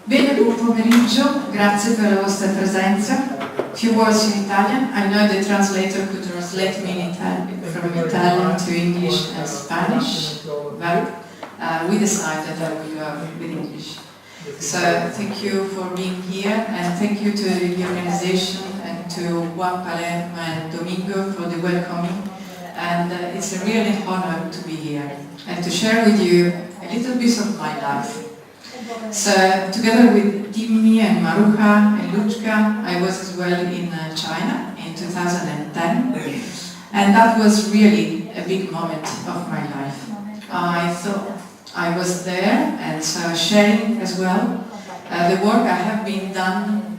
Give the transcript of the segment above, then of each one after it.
Bene, buon pomeriggio, grazie per la vostra presenza. Few words in Italian. I know the translator could translate me in from Italian to English and Spanish, but we decided that we go with English. So thank you for being here, and thank you to the organization and to Juan Palermo and Domingo for the welcoming. And it's a really honor to be here and to share with you a little bit of my life. So, together with Timmy and Maruja and Luchka, I was as well in China in 2010, and that was really a big moment of my life. I thought I was there, and so sharing as well the work I have been done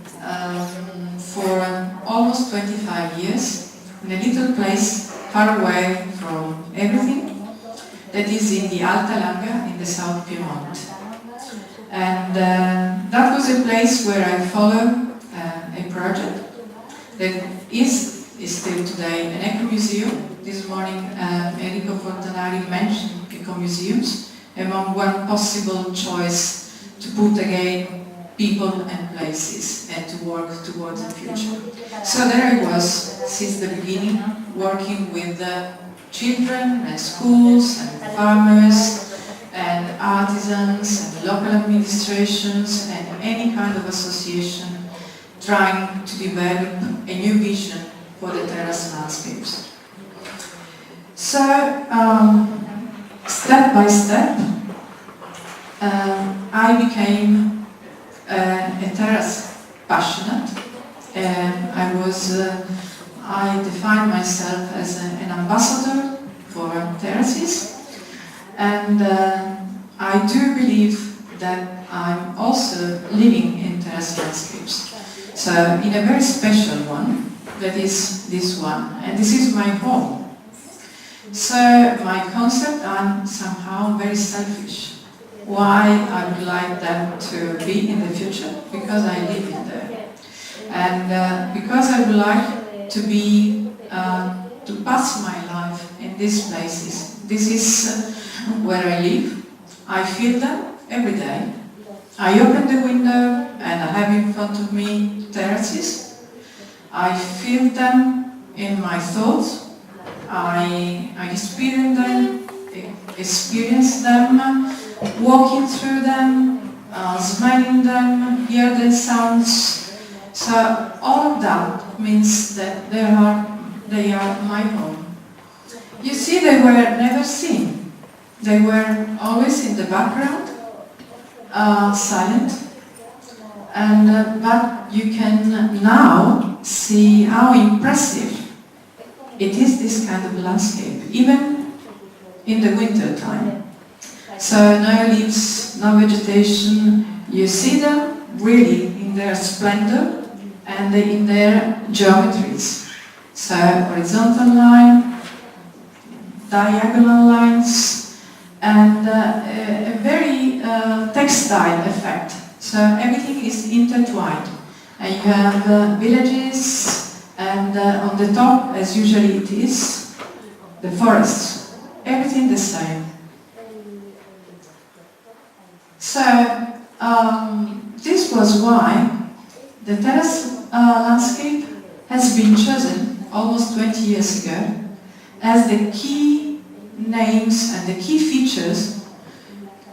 for almost 25 years in a little place far away from everything that is in the Alta Langa in the South Piedmont. And that was a place where I followed a project that is still today an eco-museum. This morning Enrico Fontanari mentioned eco-museums among one possible choice to put again people and places and to work towards the future. So there I was since the beginning, working with children and schools and farmers and artisans and local administrations and any kind of association trying to develop a new vision for the terrace landscapes. So, step by step, I became a terrace passionate. I defined myself as an ambassador for terraces. And I do believe that I'm also living in terrace landscapes. So in a very special one, that is this one. And this is my home. So my concept, I'm somehow very selfish. Why I would like them to be in the future? Because I live in there. And because I would like to be, to pass my life in these places. This is where I live. I feel them every day. I open the window and I have in front of me terraces. I feel them in my thoughts. I experience them, walking through them, smelling them, hear the sounds. So all of that means that they are my home. You see, they were never seen. They were always in the background, silent, and but you can now see how impressive it is, this kind of landscape, even in the winter time. So no leaves, no vegetation. You see them really in their splendor and in their geometries. So horizontal line, diagonal lines, and a very textile effect. So everything is intertwined. And you have villages, and on the top, as usually it is, the forests. Everything the same. So this was why the terrace landscape has been chosen almost 20 years ago as the key names and the key features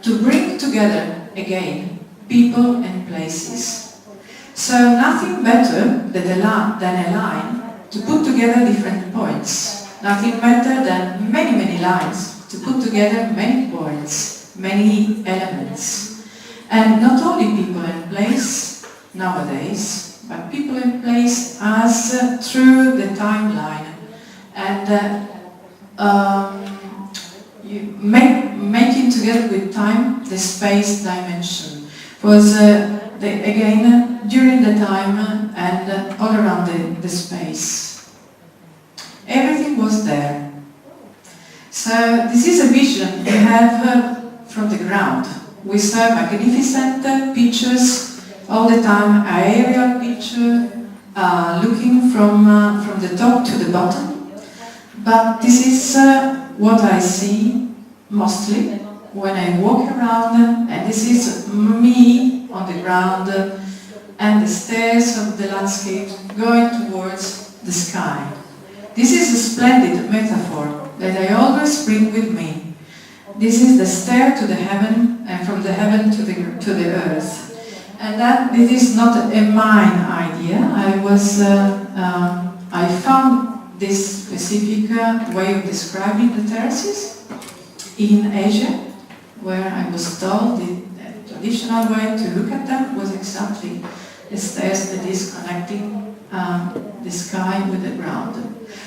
to bring together again people and places. So nothing better than a line to put together different points. Nothing better than many lines to put together many points, many elements. And not only people and place nowadays, but people and place as through the timeline. And making together with time the space dimension was again during the time and all around the space. Everything was there. So this is a vision we have from the ground. We saw magnificent pictures all the time, aerial picture, looking from the top to the bottom. But this is what I see mostly when I walk around, and this is me on the ground, and the stairs of the landscape going towards the sky. This is a splendid metaphor that I always bring with me. This is the stair to the heaven, and from the heaven to the earth. And that it is not a mine idea. I found this specific way of describing the terraces in Asia, where I was told the traditional way to look at them was exactly the stairs that is connecting the sky with the ground.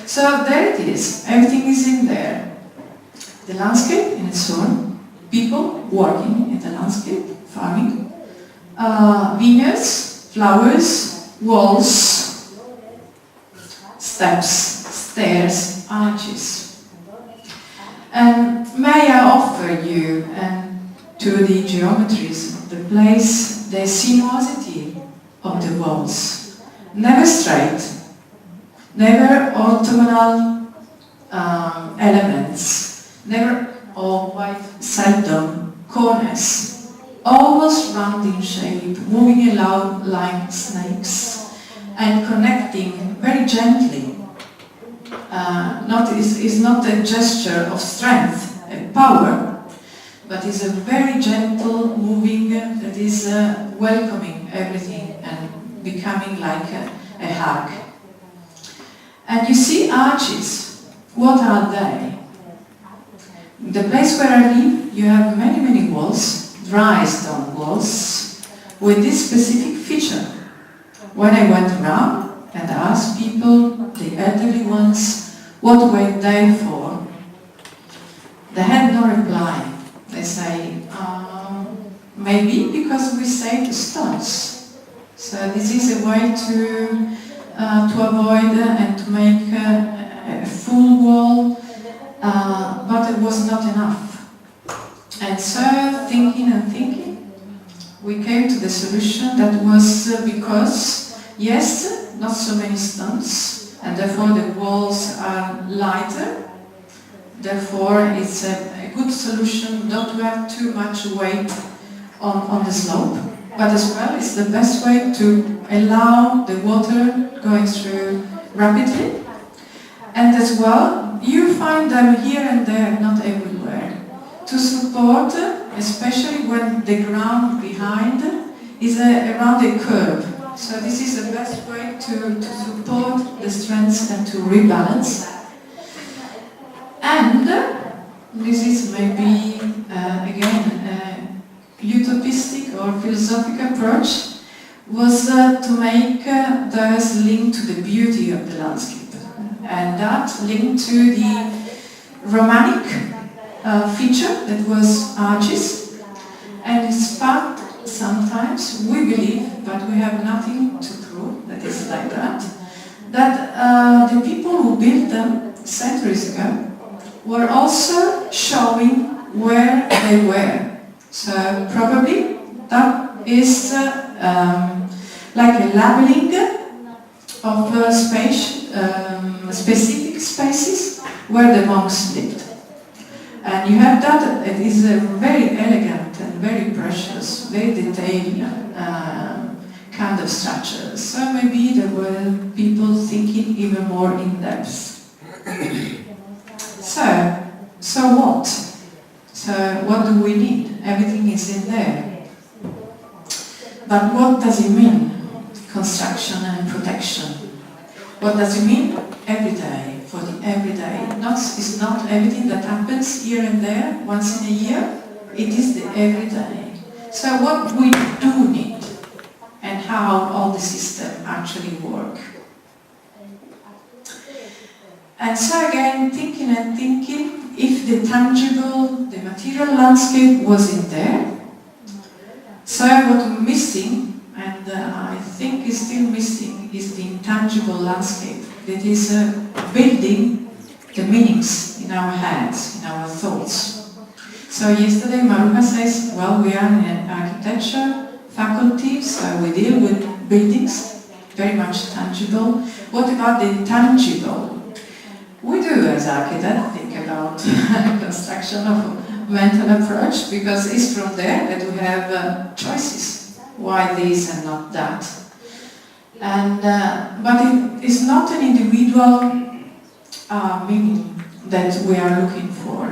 So there it is, everything is in there. The landscape in its own, people working in the landscape, farming, vineyards, flowers, walls, steps, stairs, arches. And may I offer you to the geometries of the place the sinuosity of the walls. Never straight, never orthogonal elements, never or quite seldom corners, always round in shape, moving along like snakes, and connecting very gently. Is not a gesture of strength and power, but is a very gentle moving that is welcoming everything and becoming like a hug. And you see arches. What are they? The place where I live, you have many, many walls, dry stone walls, with this specific feature. When I went around and asked people, the elderly ones, what were they for? They had no reply. They say, maybe because we saved stones. So this is a way to avoid and to make a full wall, but it was not enough. And so, thinking, we came to the solution that was because, yes, not so many stones, and therefore the walls are lighter. Therefore, it's a good solution not to have too much weight on the slope, but as well it's the best way to allow the water going through rapidly. And as well, you find them here and there, not everywhere, to support, especially when the ground behind is around a curve. So this is the best way to support the strengths and to rebalance. And this is maybe, again, utopistic or philosophical approach, was to make those link to the beauty of the landscape. And that linked to the Romanic feature that was arches. And in fact, sometimes we believe, but we have nothing to prove that it's like that, that the people who built them centuries ago were also showing where they were. So probably that is like a labeling of specific spaces where the monks lived. And you have that, it is a very elegant and very precious, very detailed kind of structure. So maybe there were people thinking even more in depth. So what? So what do we need? Everything is in there. But what does it mean? Construction and protection. What does it mean? Every day, for the everyday. It's not everything that happens here and there, once in a year. It is the everyday. So what we do need, and how all the system actually work. And so again, thinking, if the tangible, the material landscape was in there, so what we're missing, and I think is still missing, is the intangible landscape that is building the meanings in our heads, in our thoughts. So yesterday Maruka says, well, we are in an architecture faculty, so we deal with buildings, very much tangible. What about the intangible? We do, as architects, think about construction of mental approach, because it's from there that we have choices. why this and not that. And but it is not an individual meaning that we are looking for.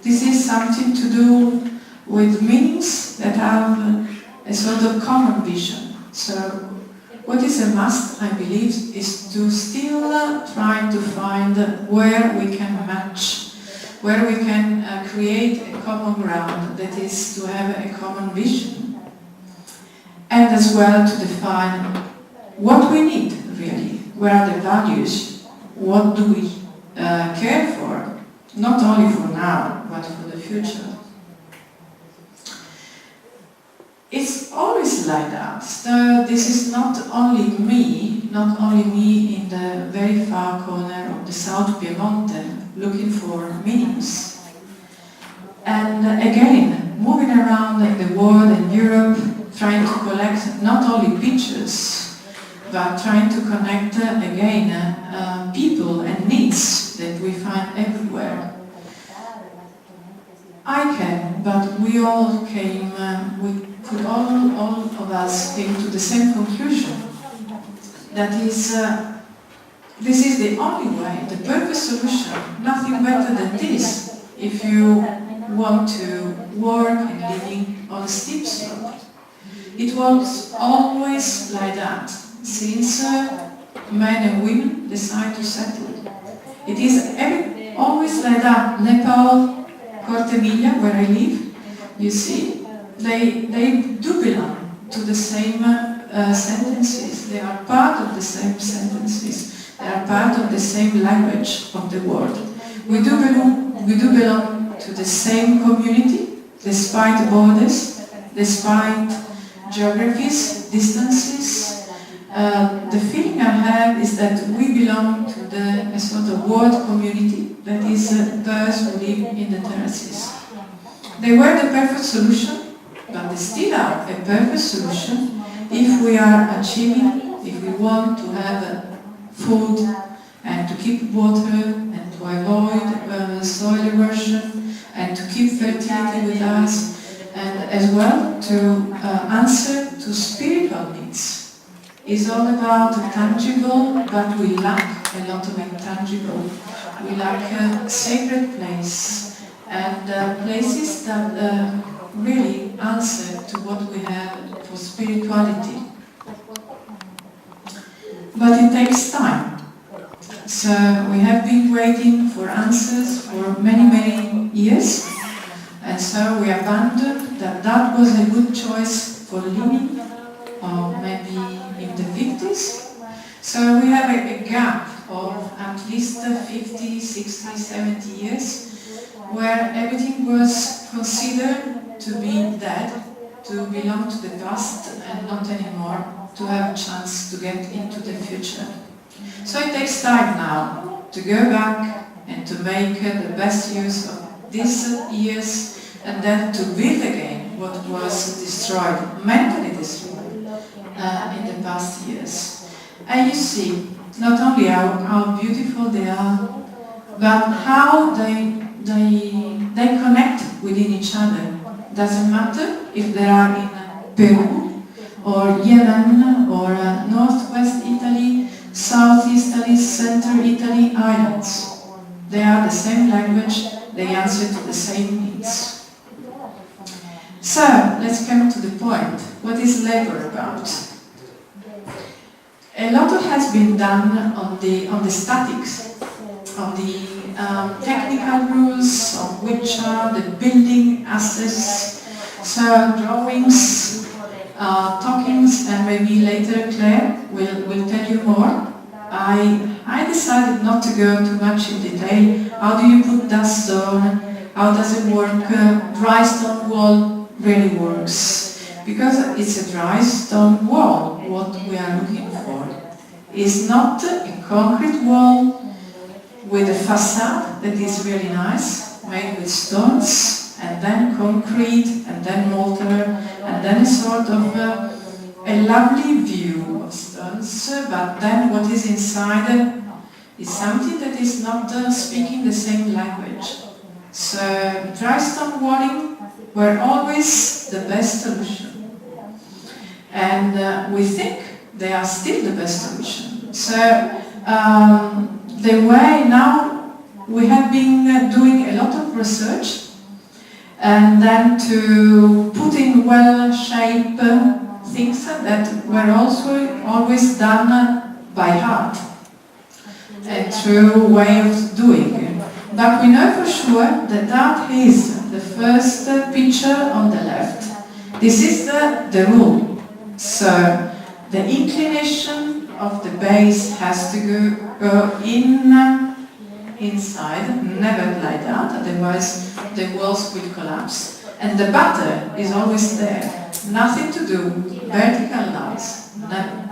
This is something to do with meanings that have a sort of common vision. So what is a must, I believe, is to still try to find where we can match, where we can create a common ground, that is to have a common vision. And as well to define what we need, really, where are the values, what do we care for, not only for now, but for the future. It's always like that. So this is not only me in the very far corner of the South Piemonte looking for meanings. And again, moving around the world and Europe, trying to collect not only pictures, but trying to connect again people and needs that we find everywhere. I came, but we all came, all of us came to the same conclusion. That is, this is the only way, the perfect solution, nothing better than this, if you want to work and living on a steep slope. It was always like that, since men and women decide to settle. It is always like that. Nepal, Cortemilla, where I live, you see, they do belong to the same sentences. They are part of the same sentences. They are part of the same language of the world. We do belong to the same community, despite borders, despite geographies, distances. The feeling I have is that we belong to a sort of world community, that is those who live in the terraces. They were the perfect solution, but they still are a perfect solution if we are achieving, if we want to have food and to keep water and to avoid soil erosion and to keep fertility with us, and as well to answer to spiritual needs. It's all about tangible, but we lack a lot of intangible. We lack a sacred place and places that really answer to what we have for spirituality. But it takes time. So we have been waiting for answers for many, many years. And so we abandoned that was a good choice for living, or maybe in the 50s. So we have a gap of at least 50, 60, 70 years where everything was considered to be dead, to belong to the past and not anymore to have a chance to get into the future. So it takes time now to go back and to make the best use of these years and then to build again what was destroyed, mentally destroyed in the past years. And you see, not only how beautiful they are, but how they connect within each other. Doesn't matter if they are in Peru, or Yemen, or northwest Italy, southeast Italy, central Italy, islands. They are the same language, they answer to the same needs. So, let's come to the point. What is labor about? A lot has been done on the statics, on the technical rules, of which are the building assets, so drawings, talkings, and maybe later Claire will tell you more. I decided not to go too much in detail. How do you put that stone? How does it work? Dry stone wall really works. Because it's a dry stone wall, what we are looking for is not a concrete wall with a facade that is really nice, made with stones, and then concrete, and then mortar, and then a sort of a lovely view of stones, but then what is inside is something that is not speaking the same language. So dry stone walling were always the best solution. And we think they are still the best solution. So the way now we have been doing a lot of research, and then to put in well-shaped things that were also always done by heart, a true way of doing. But we know for sure that that is the first picture on the left. This is the rule. So the inclination of the base has to go inside, never like that, otherwise the walls will collapse. And the butter is always there, nothing to do with vertical lines, never.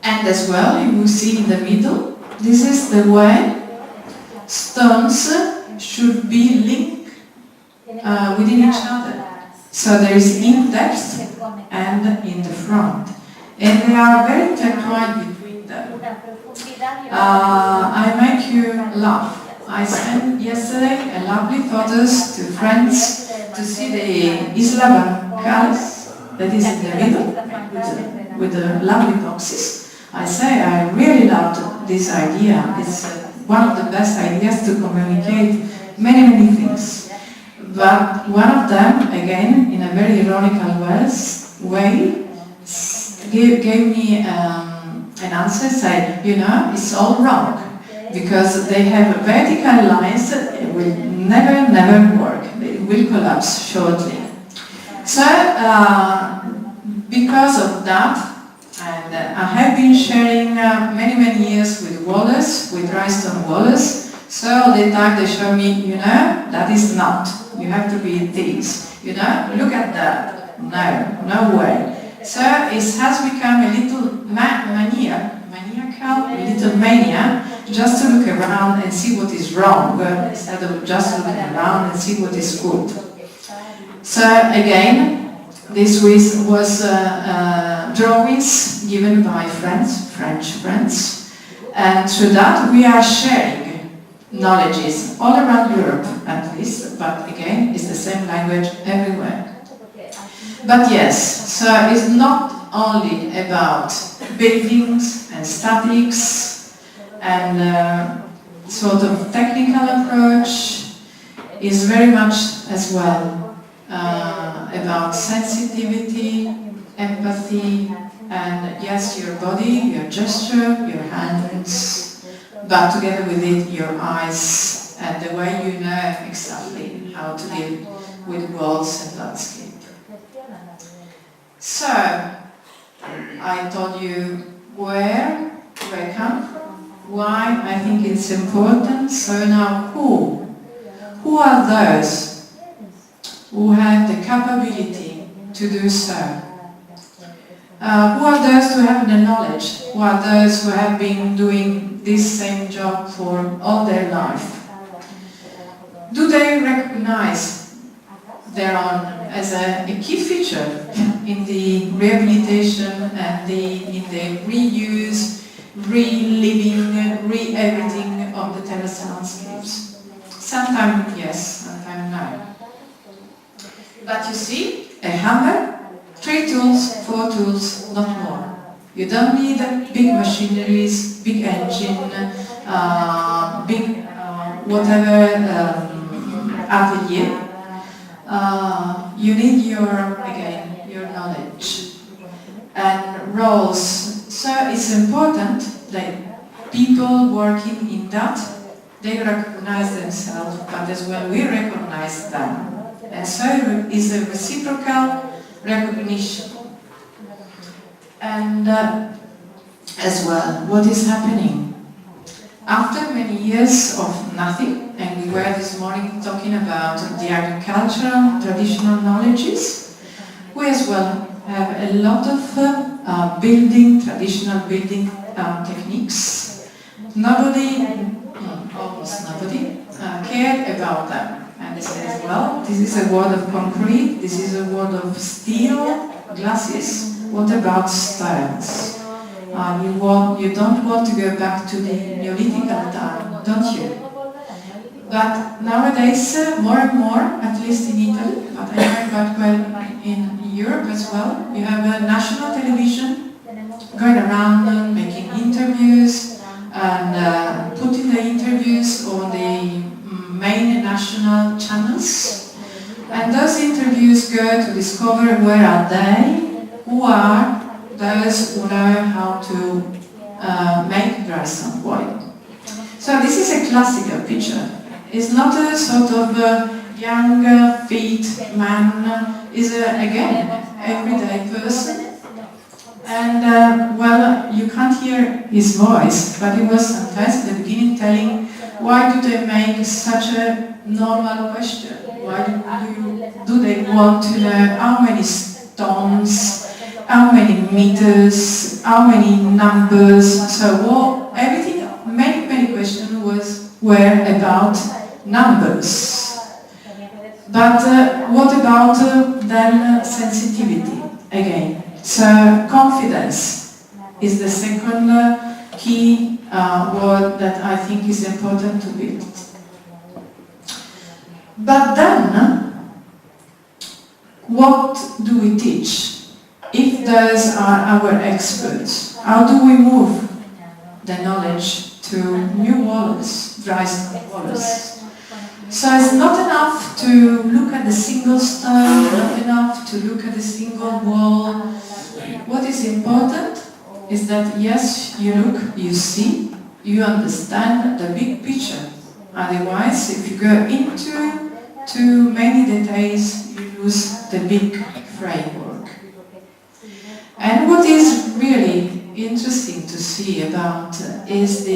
And as well, you will see in the middle, this is the way stones should be linked within each other. So there is in depth and in the front. And they are very intertwined between them. I make you laugh. I sent yesterday a lovely photos to friends to see the Isla Bancales, that is in the middle, with the lovely boxes. I say I really loved this idea. It's one of the best ideas to communicate many things. But one of them, again, in a very ironical way, gave me an answer, say, you know, it's all wrong, because they have vertical lines, it will never work, it will collapse shortly. So, because of that, and I have been sharing many years with wallers, with dry stone wallers, so all the time they show me, you know, that is not, you have to be this, you know, look at that, no way. So it has become a little maniacal, a little mania, just to look around and see what is wrong, instead of just looking around and see what is good. So again, this was drawings given by friends, French friends, and through that we are sharing knowledges all around Europe at least, but again, it's the same language everywhere. But yes, so it's not only about buildings and statics and sort of technical approach, it's very much as well about sensitivity, empathy, and yes, your body, your gesture, your hands, but together with it, your eyes, and the way you know exactly how to deal with walls and landscape. So, I told you where I come from, why I think it's important. So now who are those who have the capability to do so? Who are those who have the knowledge? Who are those who have been doing this same job for all their life? Do they recognize their own as a key feature in the rehabilitation and in the reuse, reliving, re-editing of the terrace landscapes? Sometimes yes, sometimes no. But you see, a hammer, 3 tools, 4 tools, not more. You don't need big machineries, big engine, big whatever atelier. You need your knowledge and roles. So it's important that people working in that, they recognize themselves, but as well we recognize them. And so it's a reciprocal recognition. And as well, what is happening? After many years of nothing, and we were this morning talking about the agricultural traditional knowledges, we as well have a lot of traditional building techniques. Nobody, almost nobody, cared about them. And they said, well, this is a world of concrete, this is a world of steel, glasses, what about stones? You don't want to go back to the Neolithic time, don't you? But nowadays, more and more, at least in Italy, but I know quite well in Europe, Europe as well. You have a national television going around making interviews and putting the interviews on the main national channels. And those interviews go to discover where are they, who are those who know how to make dry stone walling. So this is a classical picture. It's not a sort of young, fit man. It's again, everyday person. And well, you can't hear his voice, but he was sometimes at the beginning telling, why do they make such a normal question? Why do they want to know how many stones, how many meters, how many numbers? So everything, many questions were about numbers. But what about then sensitivity again? So confidence is the second key word that I think is important to build. But then, what do we teach? If those are our experts, how do we move the knowledge to new wallers, dry stone wallers? So it's not enough to look at the single stone, not enough to look at the single wall. What is important is that yes, you look, you see, you understand the big picture. Otherwise, if you go into too many details, you lose the big framework. And what is really interesting to see about is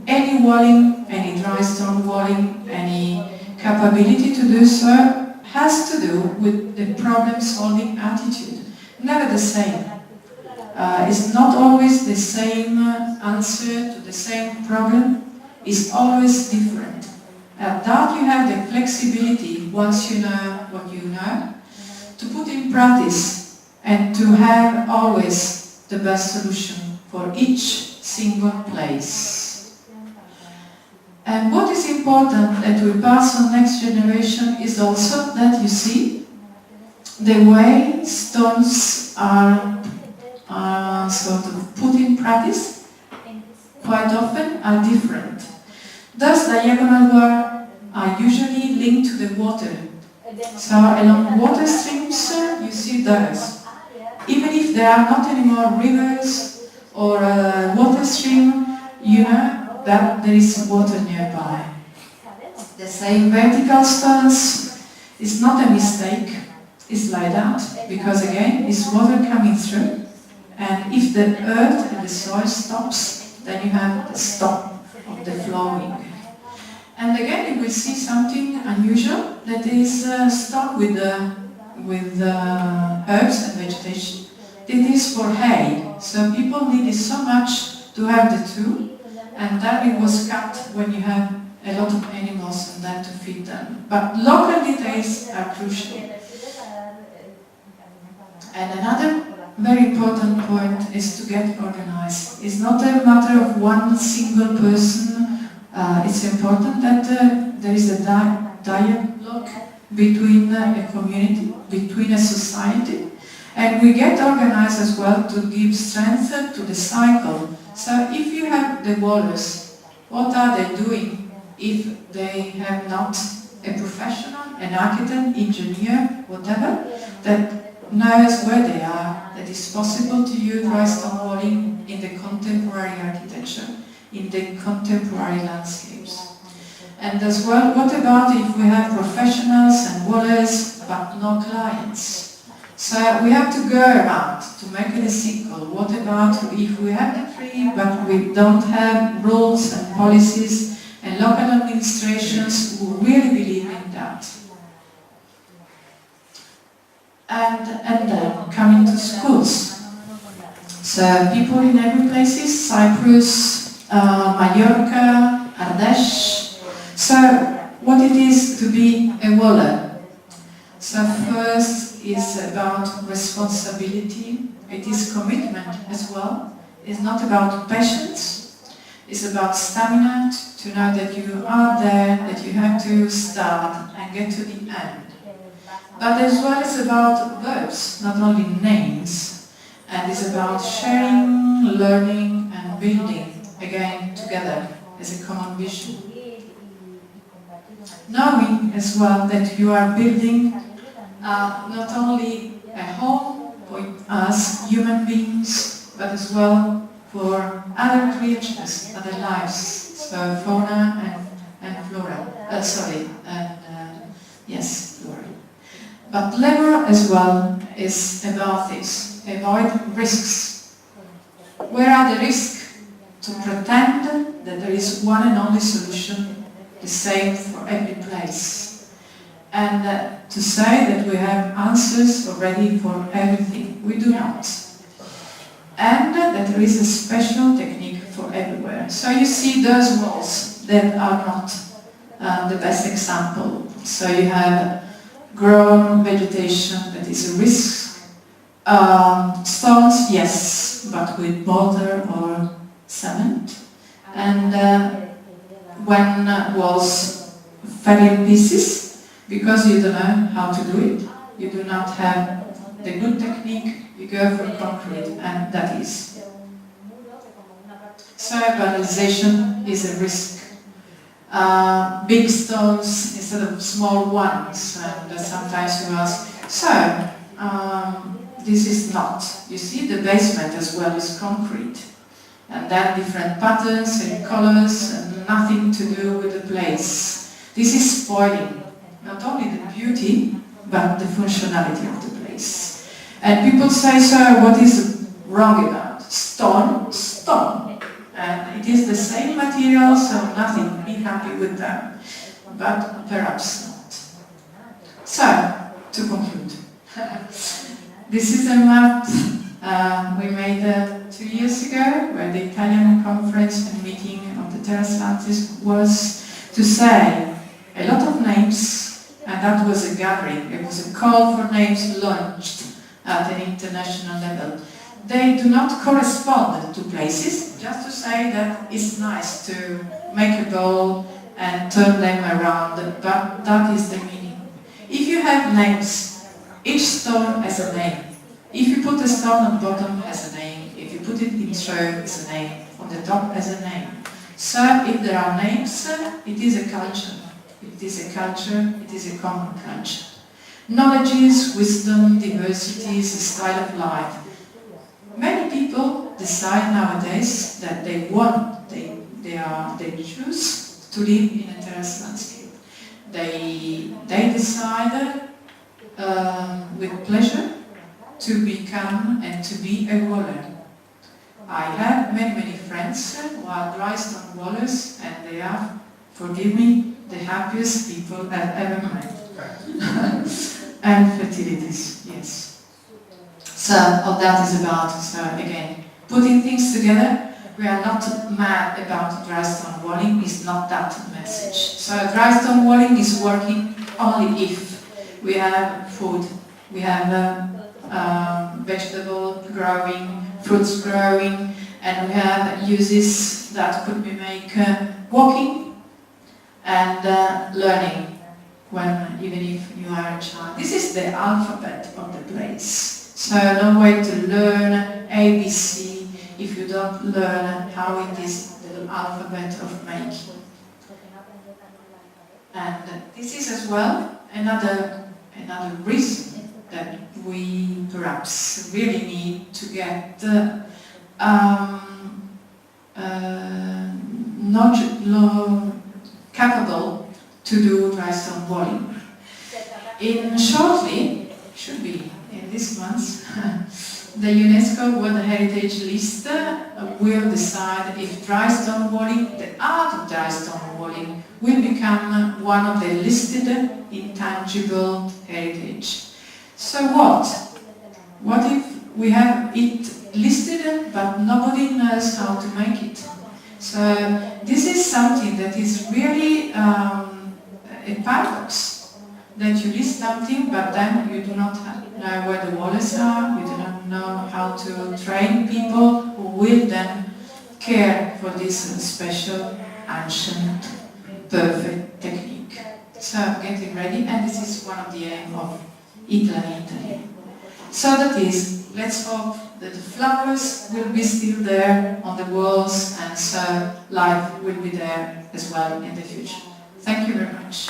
any walling, any dry stone walling, any capability to do so has to do with the problem-solving attitude. Never the same. It's not always the same answer to the same problem. It's always different. That you have the flexibility, once you know what you know, to put in practice and to have always the best solution for each single place. And what is important that we pass on next generation is also that you see the way stones are sort of put in practice quite often are different. Thus diagonal bars are usually linked to the water. So along water streams you see those. Even if there are not anymore rivers or a water stream, you know that there is water nearby. The same vertical stones is not a mistake, it's like that, because again, it's water coming through, and if the earth and the soil stops, then you have the stop of the flowing. And again, you will see something unusual that is stopped with herbs and vegetation. It is for hay, so people needed so much to have the two, and then it was cut when you have a lot of animals and then to feed them. But local details are crucial. And another very important point is to get organized. It's not a matter of one single person. It's important that there is a dialogue between a community, between a society, and we get organized as well to give strength to the cycle. So if you have the wallers, what are they doing if they have not a professional, an architect, engineer, whatever, that knows where they are, that it's possible to use dry stone walling in the contemporary architecture, in the contemporary landscapes. And as well, what about if we have professionals and wallers but no clients? So we have to go around to make a cycle. What about if we have the tree but we don't have rules and policies and local administrations who really believe in that? And then coming to schools. So people in every places, Cyprus, Mallorca, Ardèche. So what it is to be a waller? So first is about responsibility. It is commitment as well. It's not about patience. It's about stamina, to know that you are there, that you have to start and get to the end. But as well it's about verbs, not only names, and it's about sharing, learning and building, again, together as a common vision. Knowing as well that you are building not only a home for us human beings, but as well for other creatures, other lives, so fauna and flora, yes, flora. But labor as well is about this, avoid risks. Where are the risks? To pretend that there is one and only solution, the same for every place. And to say that we have answers already for everything. We do not. And that there is a special technique for everywhere. So you see those walls that are not the best example. So you have grown vegetation that is a risk. Stones, yes, but with mortar or cement. And when walls fell in pieces, because you don't know how to do it, you do not have the good technique, you go for concrete, and that is. So vandalization is a risk. Big stones instead of small ones, and sometimes you ask, so, this is not. You see, the basement as well is concrete. And then different patterns and colors and nothing to do with the place. This is spoiling not only the beauty, but the functionality of the place. And people say, so what is wrong about stone? Stone. And it is the same material, so nothing, be happy with them. But perhaps not. So, to conclude. This is a map we made 2 years ago, where the Italian conference and meeting of the Terra Atlantis was to say a lot of names, and that was a gathering, it was a call for names launched at an international level. They do not correspond to places, just to say that it's nice to make a ball and turn them around, but that is the meaning. If you have names, each stone has a name. If you put a stone on the bottom, has a name. If you put it in show, it's a name. On the top, has a name. So, if there are names, it is a culture. It is a culture, it is a common culture. Knowledge is wisdom, diversity is a style of life. Many people decide nowadays that they choose to live in a terrace landscape. They decide with pleasure to become and to be a waller. I have many friends who are dry stone wallers, and they are, forgive me, the happiest people I've ever met. And fertilities, yes. So, all that is about, so again, putting things together. We are not mad about dry stone walling, it's not that message. So, dry stone walling is working only if we have food, we have vegetable growing, fruits growing, and we have uses that could be made walking and learning, when even if you are a child. This is the alphabet of the place. So no way to learn ABC if you don't learn how it is the alphabet of making. And this is as well another reason that we perhaps really need to get capable to do dry stone walling. Shortly, should be in this month, the UNESCO World Heritage List will decide if dry stone walling, the art of dry stone walling, will become one of the listed intangible heritage. So what? What if we have it listed but nobody knows how to make it? So this is something that is really a paradox. That you list something, but then you do not know where the wallets are, you do not know how to train people who will then care for this special, ancient, perfect technique. So getting ready, and this is one of the aim of Italy. So that is, let's hope that the flowers will be still there on the walls, and so life will be there as well in the future. Thank you very much.